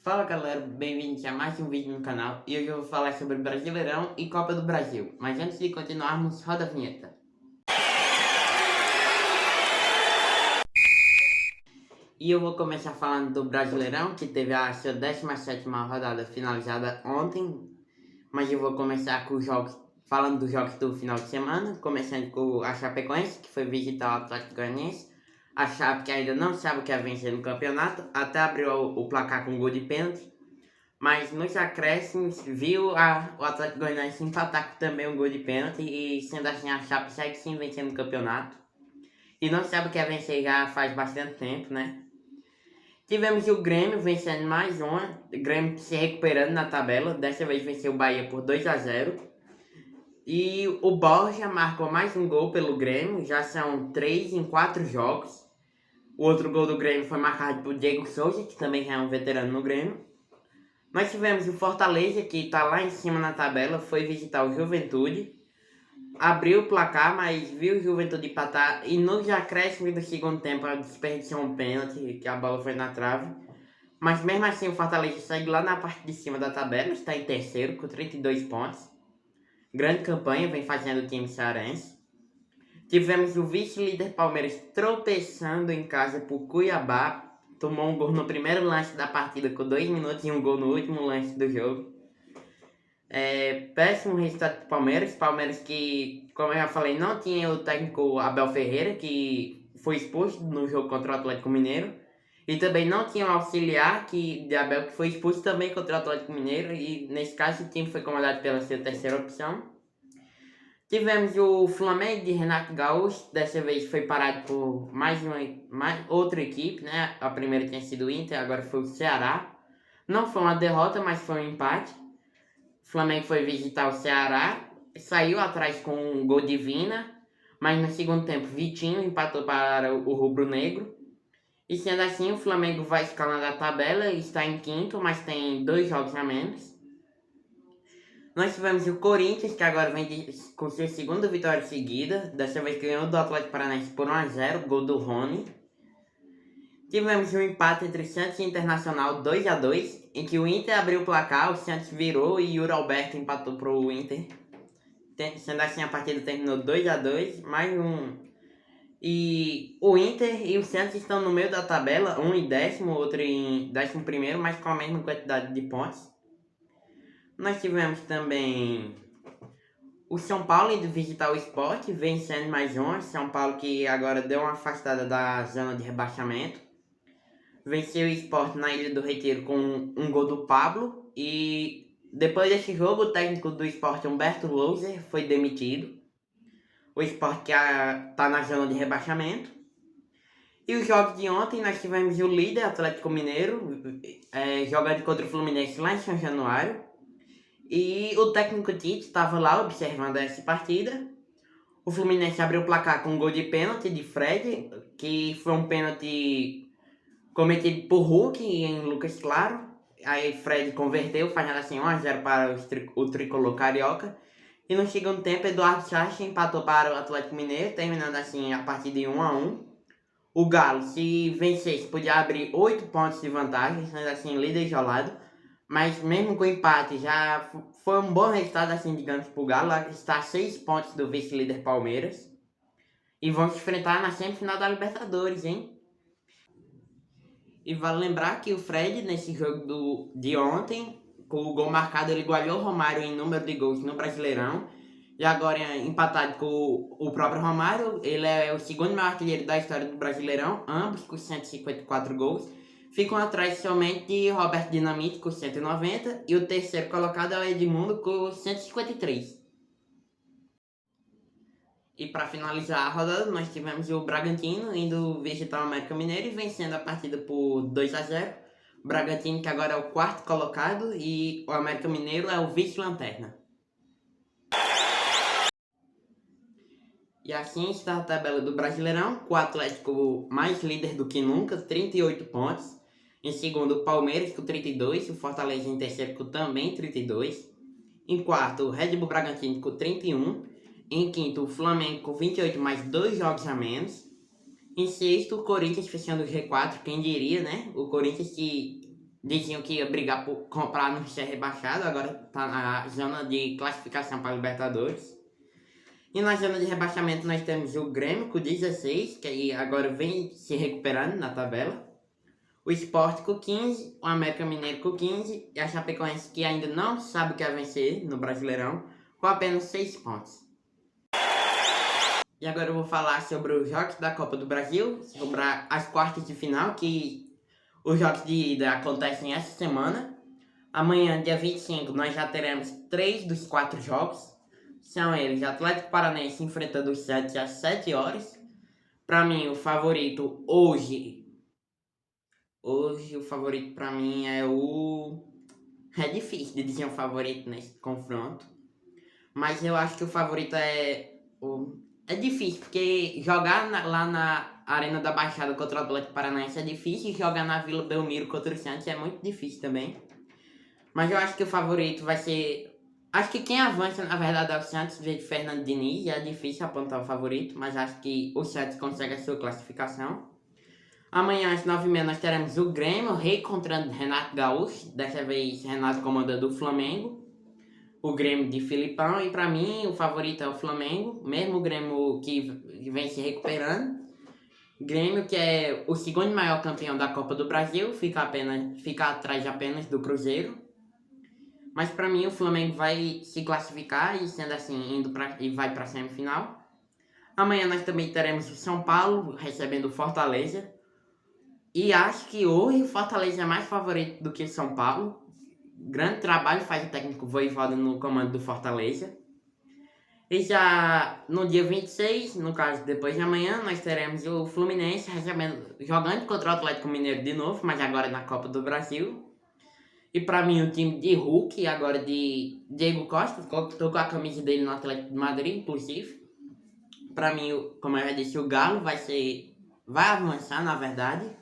Fala galera, bem-vindos a mais um vídeo no canal e hoje eu vou falar sobre Brasileirão e Copa do Brasil. Mas antes de continuarmos, roda a vinheta. E eu vou começar falando do Brasileirão, que teve a sua 17ª rodada finalizada ontem. Mas eu vou começar com os jogos, falando dos jogos do final de semana, começando com a Chapecoense, que foi visitar o Atlético Goianiense. A Chape, que ainda não sabe o que é vencer no campeonato, até abriu o placar com um gol de pênalti. Mas nos acréscimos, viu o Atlético Goianiense empatar com também um gol de pênalti e sendo assim a Chape segue sim vencendo o campeonato. E não sabe o que é vencer já faz bastante tempo, né? Tivemos o Grêmio vencendo mais uma, o Grêmio se recuperando na tabela, dessa vez venceu o Bahia por 2-0. E o Borja marcou mais um gol pelo Grêmio, já são 3 em 4 jogos. O outro gol do Grêmio foi marcado por Diego Souza, que também é um veterano no Grêmio. Nós tivemos o Fortaleza, que está lá em cima na tabela, foi visitar o Juventude. Abriu o placar, mas viu o Juventude empatar. E nos acréscimos do segundo tempo, desperdiçou um pênalti, que a bola foi na trave. Mas mesmo assim, o Fortaleza segue lá na parte de cima da tabela, está em terceiro, com 32 pontos. Grande campanha vem fazendo o time cearense. Tivemos o vice-líder Palmeiras tropeçando em casa por Cuiabá. Tomou um gol no primeiro lance da partida com 2 minutos e um gol no último lance do jogo. Péssimo resultado do Palmeiras. Palmeiras que, como eu já falei, não tinha o técnico Abel Ferreira, que foi expulso no jogo contra o Atlético Mineiro. E também não tinha o auxiliar de Abel, que foi expulso também contra o Atlético Mineiro. E nesse caso o time foi comandado pela sua terceira opção. Tivemos o Flamengo de Renato Gaúcho, dessa vez foi parado por mais outra equipe, né? A primeira tinha sido o Inter, agora foi o Ceará. Não foi uma derrota, mas foi um empate. O Flamengo foi visitar o Ceará, saiu atrás com um gol de Vina, mas no segundo tempo Vitinho empatou para o rubro-negro. E sendo assim, o Flamengo vai escalando a tabela, está em quinto, mas tem 2 jogos a menos. Nós tivemos o Corinthians, que agora vem com sua segunda vitória seguida. Dessa vez ganhou do Atlético Paranaense por 1-0, gol do Rony. Tivemos um empate entre Santos e Internacional 2-2, em que o Inter abriu o placar, o Santos virou e Yuri Alberto empatou para o Inter. Sendo assim, a partida terminou 2-2, mais um. E o Inter e o Santos estão no meio da tabela, um em 10º, outro em 11º, mas com a mesma quantidade de pontos. Nós tivemos também o São Paulo indo visitar o Sport, vencendo mais um. São Paulo que agora deu uma afastada da zona de rebaixamento. Venceu o Sport na Ilha do Retiro com um gol do Pablo. E depois desse jogo, o técnico do Sport, Humberto Louser, foi demitido. O Sport que está na zona de rebaixamento. E os jogos de ontem, nós tivemos o líder Atlético Mineiro jogando contra o Fluminense lá em São Januário. E o técnico Tite estava lá observando essa partida. O Fluminense abriu o placar com um gol de pênalti de Fred, que foi um pênalti cometido por Hulk em Lucas Claro. Aí Fred converteu, fazendo assim 1-0 para o tricolor carioca. E no segundo tempo, Eduardo Sacha empatou para o Atlético Mineiro, terminando assim a partida em 1-1. O Galo, se vencesse, podia abrir 8 pontos de vantagem, sendo assim líder isolado. Mas mesmo com o empate, já foi um bom resultado, assim, digamos, para o Galo. Está a 6 pontos do vice-líder Palmeiras. E vão se enfrentar na semifinal da Libertadores, hein? E vale lembrar que o Fred, nesse jogo de ontem, com o gol marcado, ele igualou o Romário em número de gols no Brasileirão. E agora, empatado com o próprio Romário, ele é o segundo maior artilheiro da história do Brasileirão, ambos com 154 gols. Ficam atrás somente de Roberto Dinamite com 190 e o terceiro colocado é o Edmundo com 153. E para finalizar a rodada, nós tivemos o Bragantino indo visitar o América Mineiro e vencendo a partida por 2-0. O Bragantino que agora é o quarto colocado e o América Mineiro é o vice-lanterna. E assim está a tabela do Brasileirão, com o Atlético mais líder do que nunca, 38 pontos. Em segundo, o Palmeiras com 32, o Fortaleza em terceiro com também 32. Em quarto, o Red Bull Bragantino com 31. Em quinto, o Flamengo com 28, mais 2 jogos a menos. Em sexto, o Corinthians fechando o G4, quem diria, né? O Corinthians que diziam que ia brigar por comprar não ser rebaixado, agora tá na zona de classificação para Libertadores. E na zona de rebaixamento nós temos o Grêmio com 16, que aí agora vem se recuperando na tabela. O Sport com 15, o América Mineiro com 15 e a Chapecoense, que ainda não sabe o que é vencer no Brasileirão, com apenas 6 pontos. E agora eu vou falar sobre os jogos da Copa do Brasil, sobre as quartas de final, que os jogos de ida acontecem essa semana. Amanhã, dia 25, nós já teremos 3 dos 4 jogos. São eles: Atlético Paranaense enfrentando o 7 às 7 horas. Para mim, o favorito hoje, o favorito para mim é o... É difícil de dizer um favorito nesse confronto. Mas eu acho que o favorito é o... É difícil, porque jogar lá na Arena da Baixada contra o Atlético Paranaense é difícil. E jogar na Vila Belmiro contra o Santos é muito difícil também. Mas eu acho que o favorito vai ser... Acho que quem avança, na verdade, é o Santos, de Fernando Diniz. É difícil apontar o favorito, mas acho que o Santos consegue a sua classificação. Amanhã, às 9h30, nós teremos o Grêmio reencontrando Renato Gaúcho. Dessa vez, Renato comandando o Flamengo. O Grêmio de Filipão. E para mim, o favorito é o Flamengo. Mesmo o Grêmio que vem se recuperando. Grêmio, que é o segundo maior campeão da Copa do Brasil. Fica atrás apenas do Cruzeiro. Mas para mim o Flamengo vai se classificar e, sendo assim, vai para a semifinal. Amanhã nós também teremos o São Paulo recebendo o Fortaleza. E acho que hoje o Fortaleza é mais favorito do que o São Paulo. Grande trabalho faz o técnico Vojvoda no comando do Fortaleza. E já no dia 26, no caso depois de amanhã, nós teremos o Fluminense jogando contra o Atlético Mineiro de novo, mas agora na Copa do Brasil. E pra mim o time de Hulk, agora de Diego Costa, tô com a camisa dele no Atlético de Madrid, inclusive. Pra mim, como eu já disse, o Galo vai avançar, na verdade.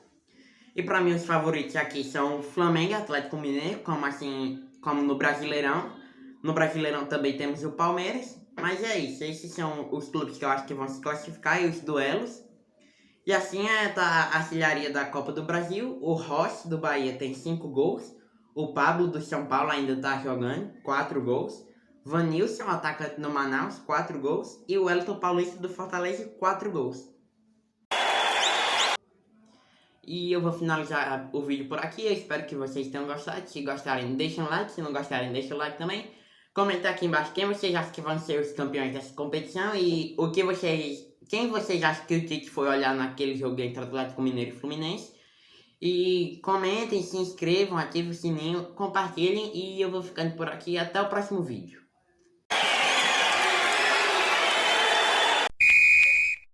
E pra mim os favoritos aqui são o Flamengo e Atlético Mineiro, como no Brasileirão. No Brasileirão também temos o Palmeiras. Mas é isso, esses são os clubes que eu acho que vão se classificar e os duelos. E assim tá a artilharia da Copa do Brasil. O Rossi do Bahia tem 5 gols. O Pablo do São Paulo ainda tá jogando, 4 gols. Vanilson, atacante no Manaus, 4 gols. E o Wellington Paulista do Fortaleza, 4 gols. E eu vou finalizar o vídeo por aqui. Eu espero que vocês tenham gostado. Se gostarem, deixem um like. Se não gostarem, deixem o like também. Comenta aqui embaixo quem vocês acham que vão ser os campeões dessa competição. E quem vocês acham que o Tite foi olhar naquele jogo entre Atlético Mineiro e Fluminense. E comentem, se inscrevam, ativem o sininho, compartilhem e eu vou ficando por aqui. Até o próximo vídeo.